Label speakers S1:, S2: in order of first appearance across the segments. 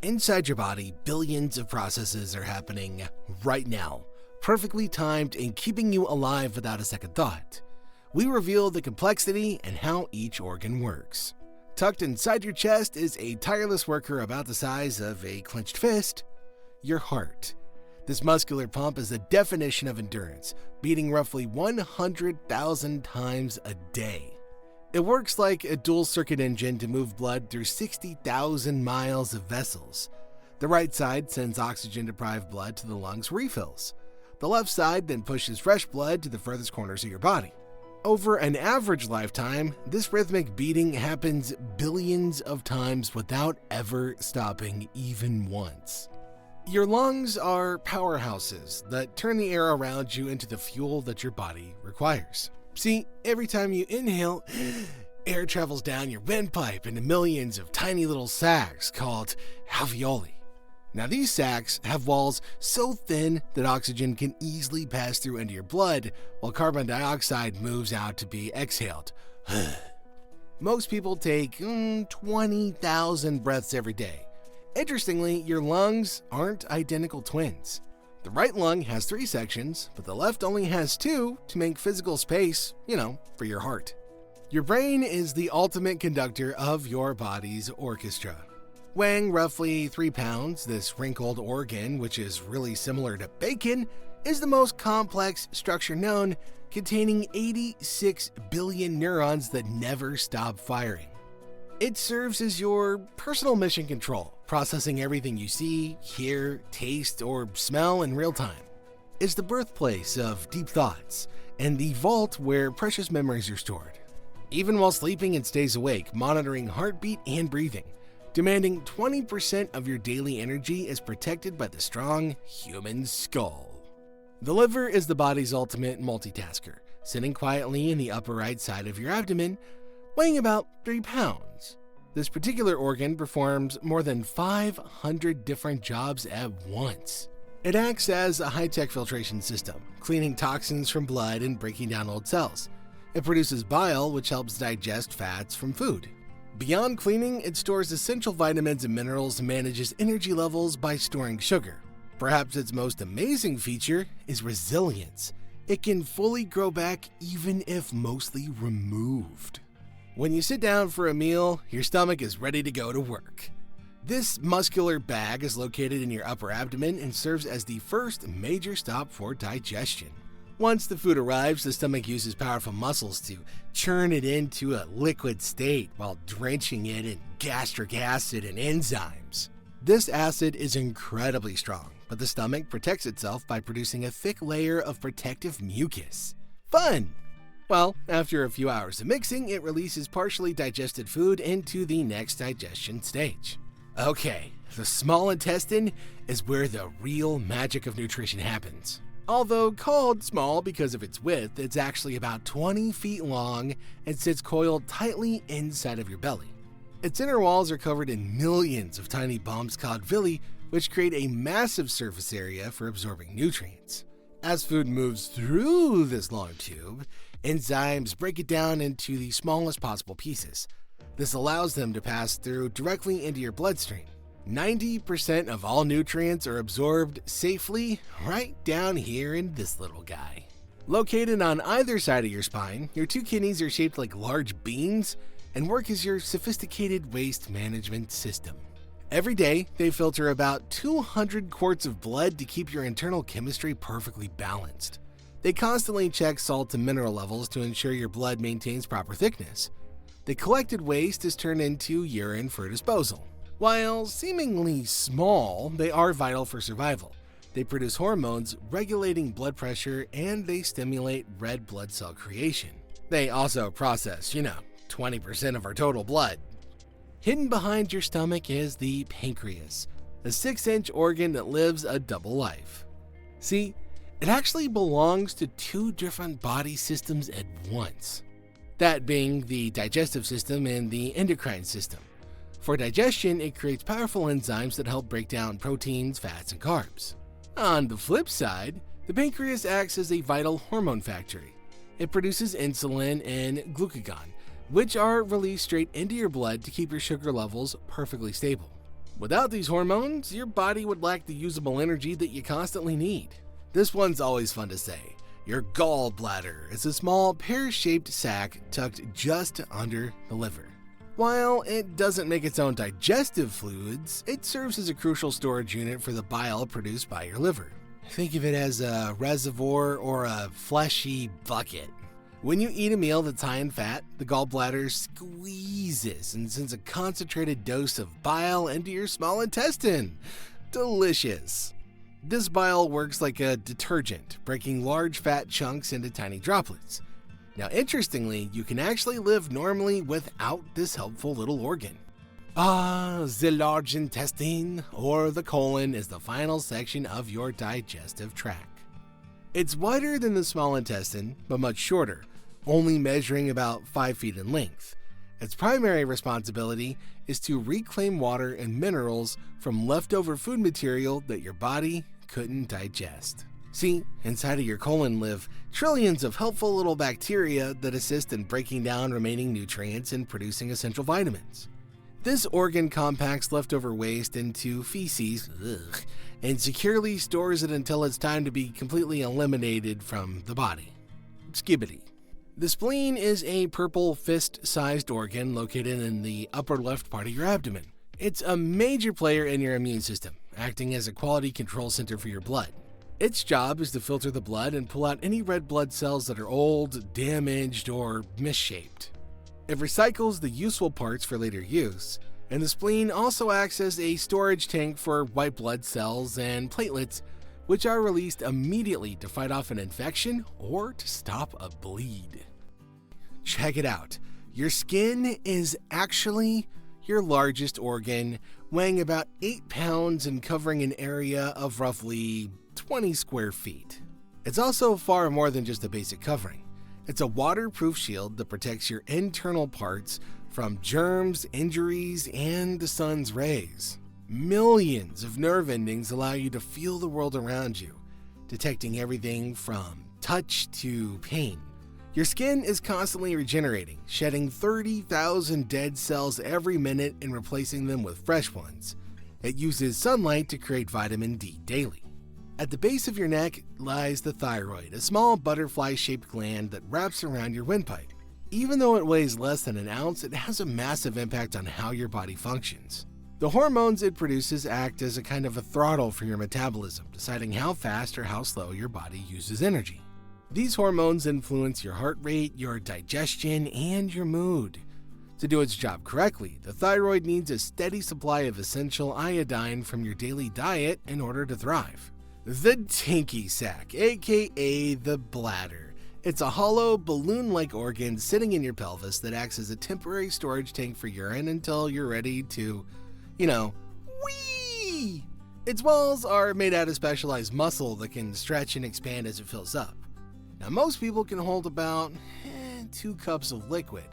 S1: Inside your body, billions of processes are happening right now, perfectly timed and keeping you alive without a second thought. We reveal the complexity and how each organ works. Tucked inside your chest is a tireless worker about the size of a clenched fist, your heart. This muscular pump is the definition of endurance, beating roughly 100,000 times a day. It works like a dual-circuit engine to move blood through 60,000 miles of vessels. The right side sends oxygen-deprived blood to the lungs for refills. The left side then pushes fresh blood to the furthest corners of your body. Over an average lifetime, this rhythmic beating happens billions of times without ever stopping even once. Your lungs are powerhouses that turn the air around you into the fuel that your body requires. See, every time you inhale, air travels down your windpipe into millions of tiny little sacs called alveoli. Now these sacs have walls so thin that oxygen can easily pass through into your blood while carbon dioxide moves out to be exhaled. Most people take 20,000 breaths every day. Interestingly, your lungs aren't identical twins. The right lung has 3 sections, but the left only has 2 to make physical space, for your heart. Your brain is the ultimate conductor of your body's orchestra. Weighing roughly 3 pounds, this wrinkled organ, which is really similar to bacon, is the most complex structure known, containing 86 billion neurons that never stop firing. It serves as your personal mission control, processing everything you see, hear, taste, or smell in real time. It's the birthplace of deep thoughts and the vault where precious memories are stored. Even while sleeping, it stays awake, monitoring heartbeat and breathing. Demanding 20% of your daily energy is protected by the strong human skull. The liver is the body's ultimate multitasker, sitting quietly in the upper right side of your abdomen, weighing about 3 pounds. This particular organ performs more than 500 different jobs at once. It acts as a high-tech filtration system, cleaning toxins from blood and breaking down old cells. It produces bile, which helps digest fats from food. Beyond cleaning, it stores essential vitamins and minerals and manages energy levels by storing sugar. Perhaps its most amazing feature is resilience. It can fully grow back even if mostly removed. When you sit down for a meal, your stomach is ready to go to work. This muscular bag is located in your upper abdomen and serves as the first major stop for digestion. Once the food arrives, the stomach uses powerful muscles to churn it into a liquid state while drenching it in gastric acid and enzymes. This acid is incredibly strong, but the stomach protects itself by producing a thick layer of protective mucus. Fun! Well, after a few hours of mixing, it releases partially digested food into the next digestion stage. Okay, the small intestine is where the real magic of nutrition happens. Although called small because of its width, it's actually about 20 feet long and sits coiled tightly inside of your belly. Its inner walls are covered in millions of tiny bumps called villi, which create a massive surface area for absorbing nutrients. As food moves through this long tube, enzymes break it down into the smallest possible pieces. This allows them to pass through directly into your bloodstream. 90% of all nutrients are absorbed safely right down here in this little guy. Located on either side of your spine, your 2 kidneys are shaped like large beans and work as your sophisticated waste management system. Every day, they filter about 200 quarts of blood to keep your internal chemistry perfectly balanced. They constantly check salt and mineral levels to ensure your blood maintains proper thickness. The collected waste is turned into urine for disposal. While seemingly small, they are vital for survival. They produce hormones regulating blood pressure and they stimulate red blood cell creation. They also process, 20% of our total blood. Hidden behind your stomach is the pancreas, a 6-inch organ that lives a double life. See, it actually belongs to 2 different body systems at once, that being the digestive system and the endocrine system. For digestion, it creates powerful enzymes that help break down proteins, fats, and carbs. On the flip side, the pancreas acts as a vital hormone factory. It produces insulin and glucagon, which are released straight into your blood to keep your sugar levels perfectly stable. Without these hormones, your body would lack the usable energy that you constantly need. This one's always fun to say. Your gallbladder is a small pear-shaped sac tucked just under the liver. While it doesn't make its own digestive fluids, it serves as a crucial storage unit for the bile produced by your liver. Think of it as a reservoir or a fleshy bucket. When you eat a meal that's high in fat, the gallbladder squeezes and sends a concentrated dose of bile into your small intestine. Delicious. This bile works like a detergent, breaking large fat chunks into tiny droplets. Now, interestingly, you can actually live normally without this helpful little organ. The large intestine, or the colon, is the final section of your digestive tract. It's wider than the small intestine, but much shorter, only measuring about 5 feet in length. Its primary responsibility is to reclaim water and minerals from leftover food material that your body couldn't digest. See, inside of your colon live trillions of helpful little bacteria that assist in breaking down remaining nutrients and producing essential vitamins. This organ compacts leftover waste into feces and securely stores it until it's time to be completely eliminated from the body. Skibbity. The spleen is a purple fist-sized organ located in the upper left part of your abdomen. It's a major player in your immune system, acting as a quality control center for your blood. Its job is to filter the blood and pull out any red blood cells that are old, damaged, or misshaped. It recycles the useful parts for later use, and the spleen also acts as a storage tank for white blood cells and platelets, which are released immediately to fight off an infection or to stop a bleed. Check it out. Your skin is actually your largest organ, weighing about 8 pounds and covering an area of roughly 20 square feet. It's also far more than just a basic covering. It's a waterproof shield that protects your internal parts from germs, injuries, and the sun's rays. Millions of nerve endings allow you to feel the world around you, detecting everything from touch to pain. Your skin is constantly regenerating, shedding 30,000 dead cells every minute and replacing them with fresh ones. It uses sunlight to create vitamin D daily. At the base of your neck lies the thyroid, a small butterfly-shaped gland that wraps around your windpipe. Even though it weighs less than an ounce, it has a massive impact on how your body functions. The hormones it produces act as a kind of a throttle for your metabolism, deciding how fast or how slow your body uses energy. These hormones influence your heart rate, your digestion, and your mood. To do its job correctly, the thyroid needs a steady supply of essential iodine from your daily diet in order to thrive. The tinky sac, aka the bladder. It's a hollow, balloon-like organ sitting in your pelvis that acts as a temporary storage tank for urine until you're ready to, wee! Its walls are made out of specialized muscle that can stretch and expand as it fills up. Now, most people can hold about 2 cups of liquid.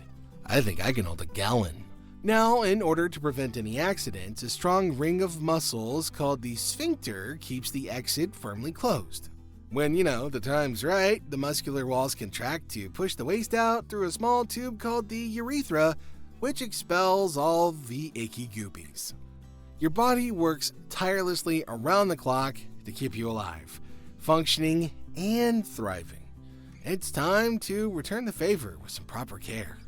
S1: I think I can hold a gallon. Now, in order to prevent any accidents, a strong ring of muscles called the sphincter keeps the exit firmly closed. When, the time's right, the muscular walls contract to push the waste out through a small tube called the urethra, which expels all the icky goopies. Your body works tirelessly around the clock to keep you alive, functioning, and thriving. It's time to return the favor with some proper care.